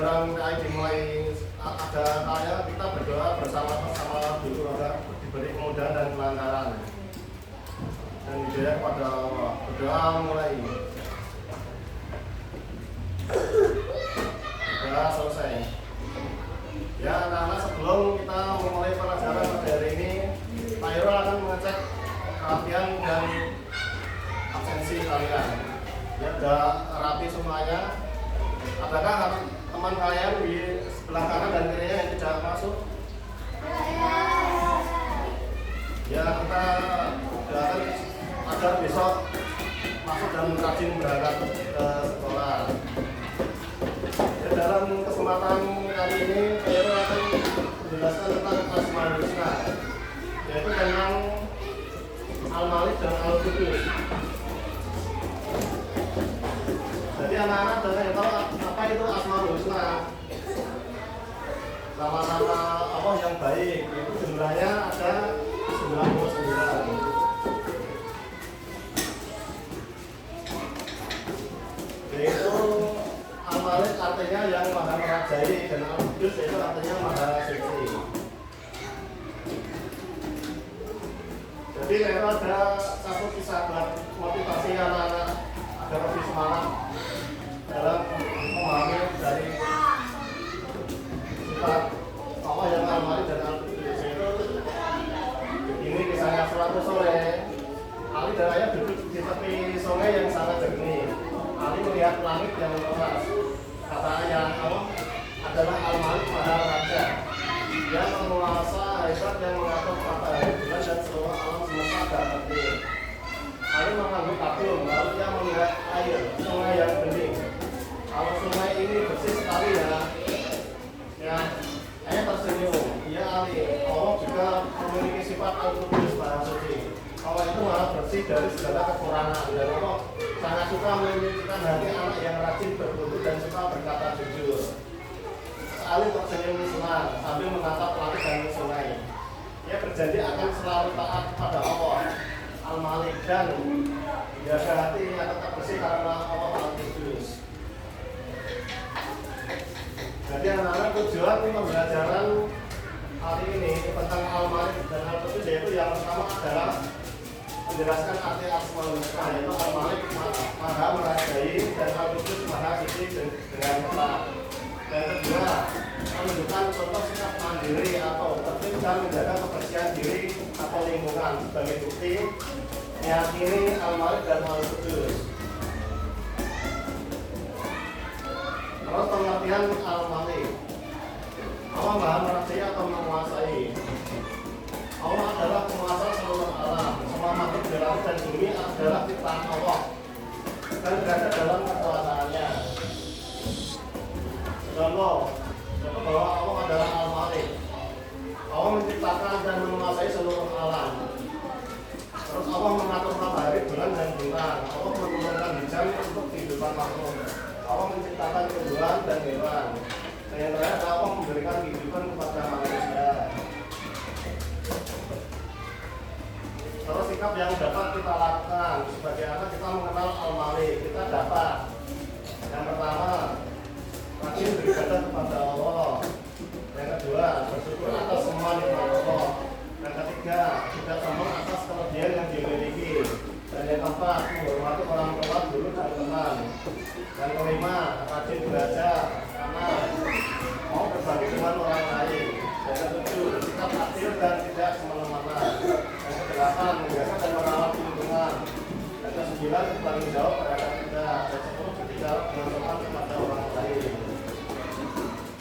pelajaran kayak dimulai ada kayak kita berdoa bersama-sama dulu agar diberi kemudahan dan kelancaran dan hidayah pada Allah. Berdoa mulai. Sudah selesai. Ya anak-anak, sebelum kita memulai pelajaran pada hari ini, Pak Irul akan mengecek kerapian dan absensi kalian. Ya sudah rapi semuanya. Apakah teman kalian di sebelah kanan dan kirinya yang tidak masuk? Ya kita doakan agar besok masuk dan rajin berangkat ke sekolah. Ya, dalam kesempatan kali ini saya akan menjelaskan tentang Asmaul Husna, yaitu tentang Al-Malik dan Al-Qudus. Jadi anak-anak jangan tahu apa itu Asmaul Husna. Nama-nama Allah yang baik itu jumlahnya ada 99. Yaitu Al-Malik artinya yang maha merajai dan Al-Qudus itu artinya maha suci. Jadi kalau ada satu kisah buat motivasi anak-anak agar lebih semangat dalam memahami dari sifat Allah yang Al-Malik dan Al-Qudus. Itu ini kisahnya suatu sore, Ali dan Ayah duduk di tepi sungai yang sangat jernih. Ali melihat langit yang luas. Kata Ayah, Allah adalah Al-Malik Maha Raja. Dia menguasa hebat yang mengatur matahari bulan dan seluruh alam semesta dan tertib. Ali mengangguk kagum, lalu dia melihat air, sungai yang bening. Kalau sungai ini bersih sekali ya Ayah tersenyum. Iya Ali, Allah juga memiliki sifat Al-Qudus Maha Suci. Allah itu maha bersih dari segala kekurangan dan Allah sangat suka memiliki hati anak yang rajin berwudu dan suka berkata jujur. Ali tersenyum senang sambil menatap langit dan sungai. Ia berjanji akan selalu taat kepada Allah Al-Malik dan menjaga hatinya tetap bersih karena Allah Al-Qudus. Jadi anak-anak, tujuan pembelajaran hari ini tentang Al-Malik dan Al-Qudus yaitu yang pertama adalah menjelaskan arti Asmaul Husna, yaitu Al-Malik maha merajai dan Al-Qudus maha suci dengan tepat. Yang kedua, menunjukkan contoh sikap mandiri atau tertib dan menjaga kebersihan diri atau lingkungan sebagai bukti meyakini Al-Malik dan Al-Qudus. Terus pengertian Al-Malik, Allah maha merajai atau menguasai. Allah adalah penguasa seluruh alam. Semua makhluk di langit dan bumi adalah ciptaan Allah dan berada dalam kekuasaannya. Contoh bahwa Allah adalah Al-Malik. Allah menciptakan dan menguasai seluruh alam. Terus Allah mengatur matahari, bulan dan bintang. Allah menurunkan hujan untuk kehidupan makhluk. Allah menciptakan tumbuhan dan hewan. Dan yang terakhir, Allah memberikan kehidupan kepada manusia. Terus sikap yang dapat kita lakukan sebagai anak, kita mengenal Al-Malik. Kita dapat yang pertama, rajin beribadah kepada Allah. Yang kedua, bersyukur atas semua nikmat Allah. Yang ketiga, tidak sombong atas kelebihan yang dimiliki. Dan yang keempat, menghormati orang tua, guru dan teman. Yang kelima, rajin belajar karena mau berbagi dengan orang lain. Yang ketujuh, sikap adil dan tidak semena-mena. Yang kedelapan, menjaga dan merawat lingkungan. Yang kesembilan, bertanggung jawab terhadap kita. Dan sepuluh, bertindak dengan sopan kepada orang lain.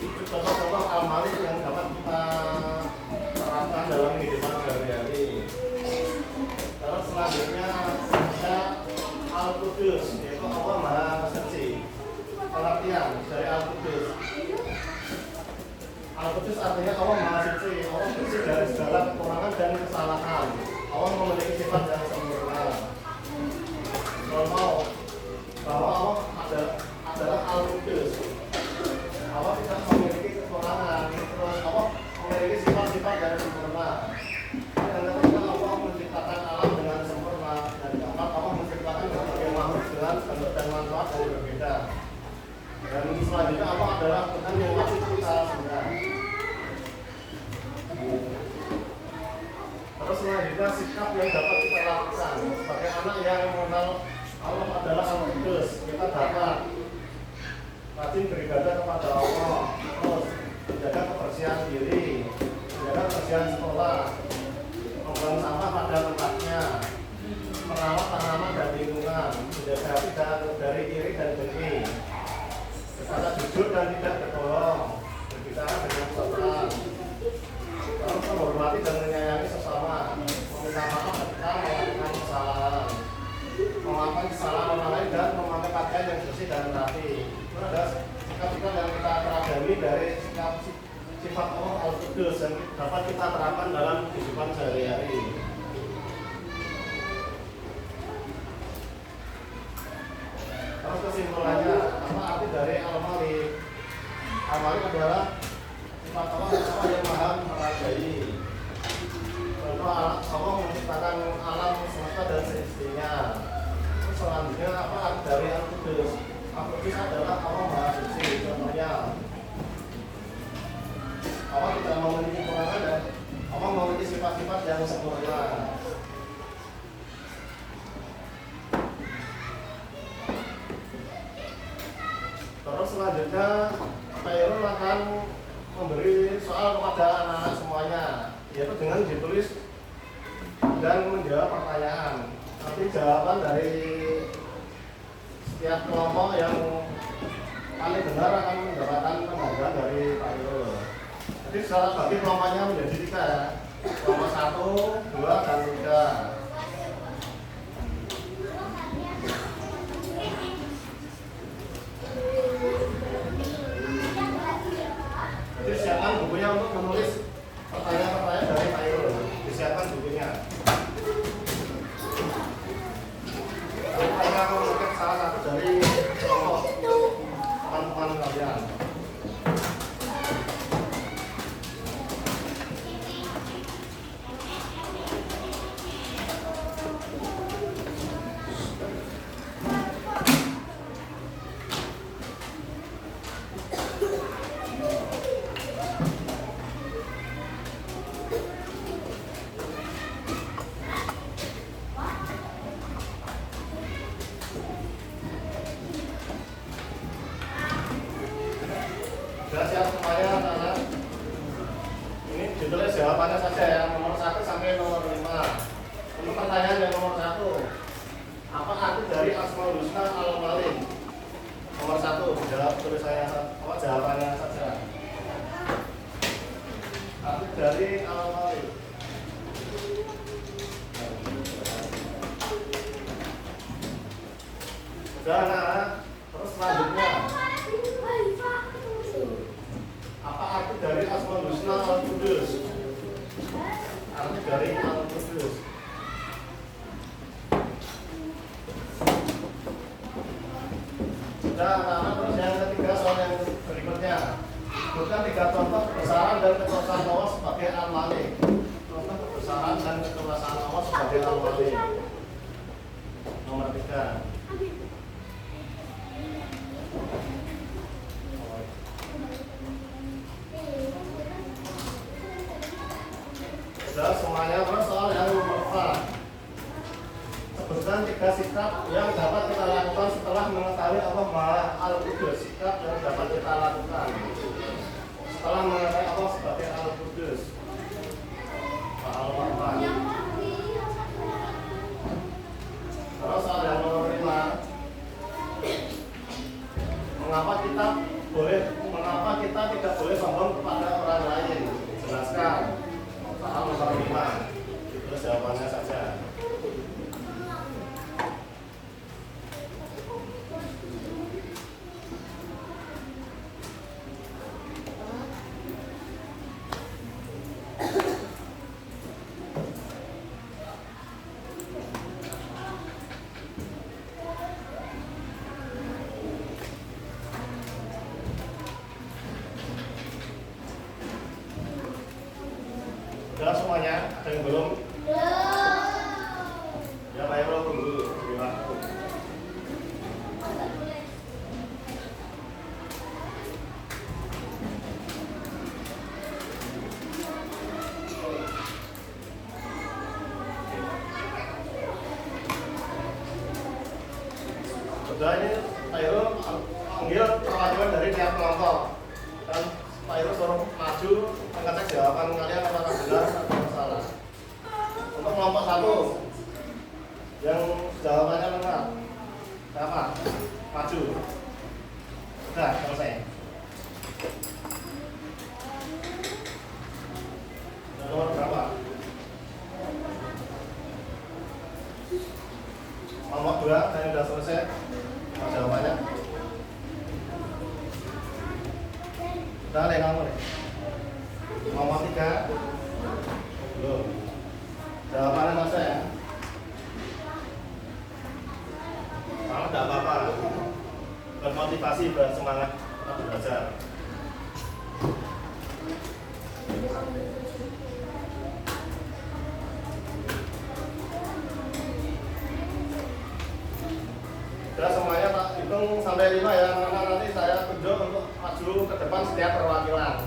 Itu contoh-contoh Al-Malik yang dapat kita terapkan dalam kehidupan sehari-hari. Terus selanjutnya ada Al-Qudus, yaitu Allah Maha Suci. Pengertian dari Al-Qudus. Al-Qudus artinya Allah Maha Suci. Allah bersih dari segala kekurangan dan kesalahan. Allah memiliki sifat yang sempurna. Contoh bahwa Allah adalah Al-Qudus. Allah tidak memiliki kekurangan. Terus Allah memiliki sifat-sifat yang sempurna. Dan ketika Allah menciptakan alam dengan sempurna, dan keempat Allah menciptakan berbagai makhluk dengan bentuk dan manfaat yang berbeda. Dan Dan selanjutnya apa adalah Tuhan yang wajib kita lakukan. Terus selanjutnya sikap yang dapat kita lakukan sebagai anak yang mengenal Allah adalah Sang Kudus. Kita dapat rajin beribadah kepada Allah, terus menjaga kebersihan diri, menjaga kebersihan sekolah, membuang sampah pada tempatnya, merawat tanaman dan lingkungan, menjaga hati dari iri dan dengki, berkata jujur dan tidak berbohong, berbicara dengan sopan, terus menghormati dan menyayangi sesama, meminta maaf ketika melakukan kesalahan, memaafkan kesalahan orang lain dan memakai pakaian yang bersih dan rapi. Itu adalah sikap-sikap yang kita teladani dari sikap sifat Allah Al-Qudus yang dapat kita terapkan dalam kehidupan sehari-hari. Terus kesimpulannya, apa arti dari Al-Malik? Al-Malik adalah sifat Allah yang maha merajai. Contoh Allah menciptakan alam semesta dan seisinya. Selanjutnya apa arti dari Al-Qudus? Al-Qudus adalah Allah maha suci. Contohnya Allah tidak memiliki kekurangan dan Allah memiliki sifat-sifat yang sempurna. Terus selanjutnya Khairul akan memberi soal kepada anak-anak semuanya, yaitu dengan ditulis dan menjawab pertanyaan. Nanti jawaban dari setiap kelompok yang paling benar akan mendapatkan penghargaan dari Khairul. Jadi secara bagi kelompoknya menjadi 3 ya. Kelompok 1, 2, dan 3. Jadi siapkan bukunya untuk menulis pertanyaan-pertanyaan dari Khairul. Disiapkan bukunya. Saya akan mengutip salah satu dari kelompok teman-teman kalian. Sudah siap semuanya anak-anak? Ini ditulis jawabannya saja ya, nomor 1 sampai nomor 5. Untuk pertanyaan yang nomor 1, apa arti dari Asmaul Husna Al-Malik? Nomor 1, jawab tulisannya apa jawabannya saja. Arti dari Al-Malik. Sudah anak-anak? Terus selanjutnya, apa arti dari Asmaul Husna Al-Qudus? Arti dari Al-Qudus. Sudah anak-anak, terus yang ketiga soal yang berikutnya. Bukan 3 contoh kebesaran dan kekuasaan Allah sebagai Al-Malik. Contoh kebesaran dan kekuasaan Allah sebagai Al-Malik. Nomor 3. Sudah semuanya, terus soal yang nomor 4. Sebutkan 3 sikap yang dapat kita lakukan setelah mengetahui Allah Maha Al-Qudus. Sikap yang dapat kita lakukan setelah mengetahui Allah sebagai Al-Qudus. Al-Rahman. Terus soal yang nomor 5. Mengapa kita tidak boleh sombong kepada orang lain? Jelaskan. Soal nomor 5. Itu jawabannya saja. Sudah semuanya? Ada yang belum? Ya Pak Ibro, tunggu. Terima kasih. kewajiban dari tiap kelompok. Dan Pak Iru suruh maju mengecek jawaban kalian apakah benar atau salah. Untuk kelompok 1 yang jawabannya benar, siapa? Maju. Sudah selesai. Nomor berapa? Nomor 2, saya sudah selesai jawabannya. Sudah ada nomor nih. Nomor 3 belum. Jawabannya mas ya. Kalau tidak apa-apa, bermotivasi, bersemangat tetap belajar. Sudah semuanya Pak, hitung sampai 5 ya, karena nanti saya tunjuk untuk maju ke depan setiap perwakilan.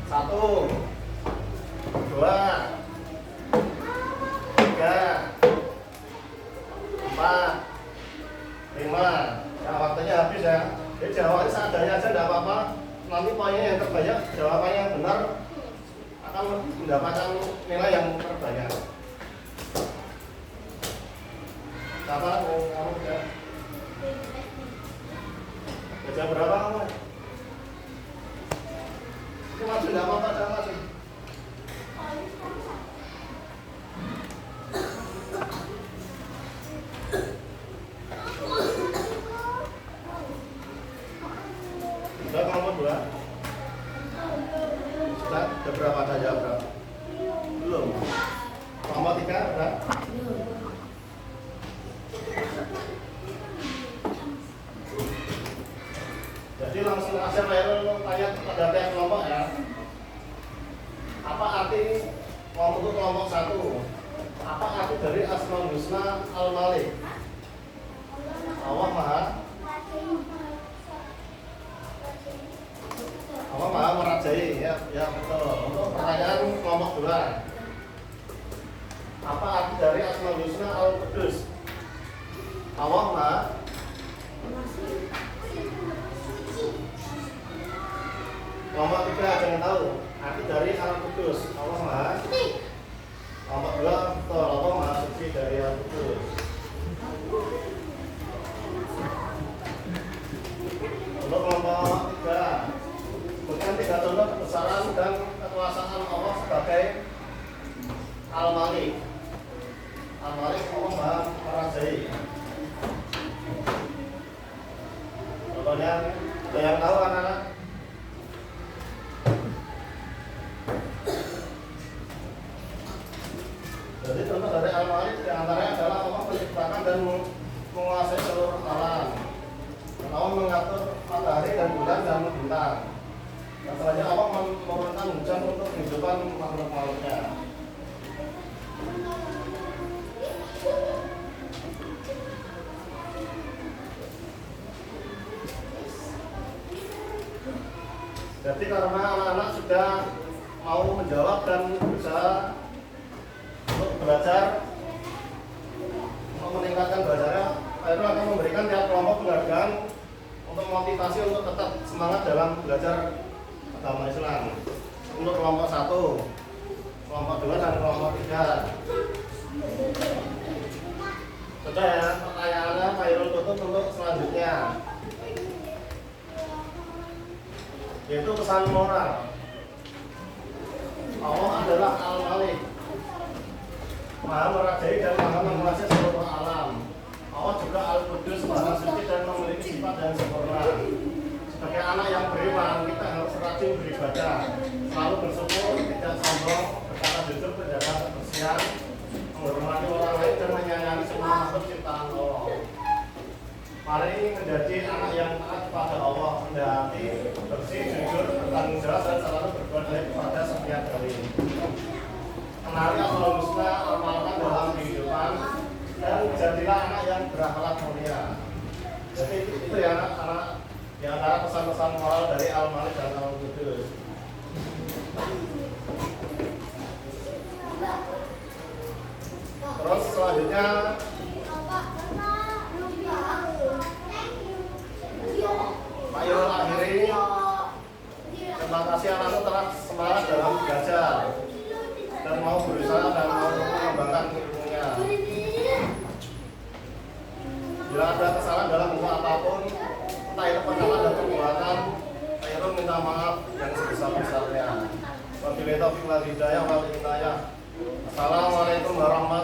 1, 2, 3, 4, 5. Ya waktunya habis ya. Jadi jawabannya seadanya aja tidak apa-apa. Nanti poinnya yang terbanyak, jawabannya yang benar akan mendapatkan nilai yang terbanyak. Siapa? Kamu udah? Kerja berapa kamu? Ini maju tidak apa-apa, jangan maju. Sudah kelompok 2? Sudah? Ada berapa? Ada jawab berapa? Belum? Kelompok 3? Sudah? Jadi langsung aja tanya kepada tiap kelompok ya. Apa arti untuk kelompok 1? Apa arti dari Asmaul Husna Al-Malik? Allah Maha merajai ya, ya betul. Untuk pertanyaan kelompok 2, apa arti dari Asmaul Husna Al-Qudus? Allah Maha kelompok 3 ada yang tahu arti dari Al-Qudus? Allah Maha. Kelompok 2 betul, Allah Maha suci dari Al-Qudus. Untuk kelompok 3, bukan 3 contoh kebesaran dan kekuasaan Allah sebagai Al-Malik. Al-Malik Allah Maha merajai. Contohnya ada yang tahu anak-anak? Jadi contoh dari Al-Malik diantaranya adalah Allah menciptakan dan menguasai seluruh alam. Allah mengatur matahari dan bulan dan bintang. Dan selanjutnya Allah menurunkan hujan untuk kehidupan makhluk-makhluknya. Jadi karena anak-anak sudah mau menjawab dan berusaha untuk belajar, untuk meningkatkan belajarnya, Akhirnya akan memberikan tiap kelompok penghargaan untuk motivasi untuk tetap semangat dalam belajar agama Islam. Untuk kelompok 1, kelompok 2 dan kelompok 3. Sudah ya, pertanyaannya Pak Irul tutup untuk selanjutnya, yaitu pesan moral. Allah adalah Al-Malik, Maha merajai dan Maha menguasai seluruh alam. Allah juga Al-Qudus, Maha suci dan memiliki sifat yang sempurna. Sebagai anak yang beriman, kita harus rajin beribadah, selalu bersyukur, tidak sombong, berkata jujur, menjaga kebersihan, menghormati orang lain dan menyayangi semua makhluk ciptaan Allah. Mari menjadi anak yang taat kepada Allah, rendah hati, bersih, jujur, bertanggung jawab dan selalu berbuat baik kepada setiap hari. Kenali Asmaul Husna, amalkan dalam kehidupan, dan jadilah anak yang berakhlak mulia. Jadi itu ya anak-anak, di antara pesan-pesan moral dari Al-Malik dan Al-Qudus. Terus selanjutnya minta maaf yang sebesar-besarnya. Wabillahi taufiq wal hidayah wal hidayah. Assalamualaikum warahmatullahi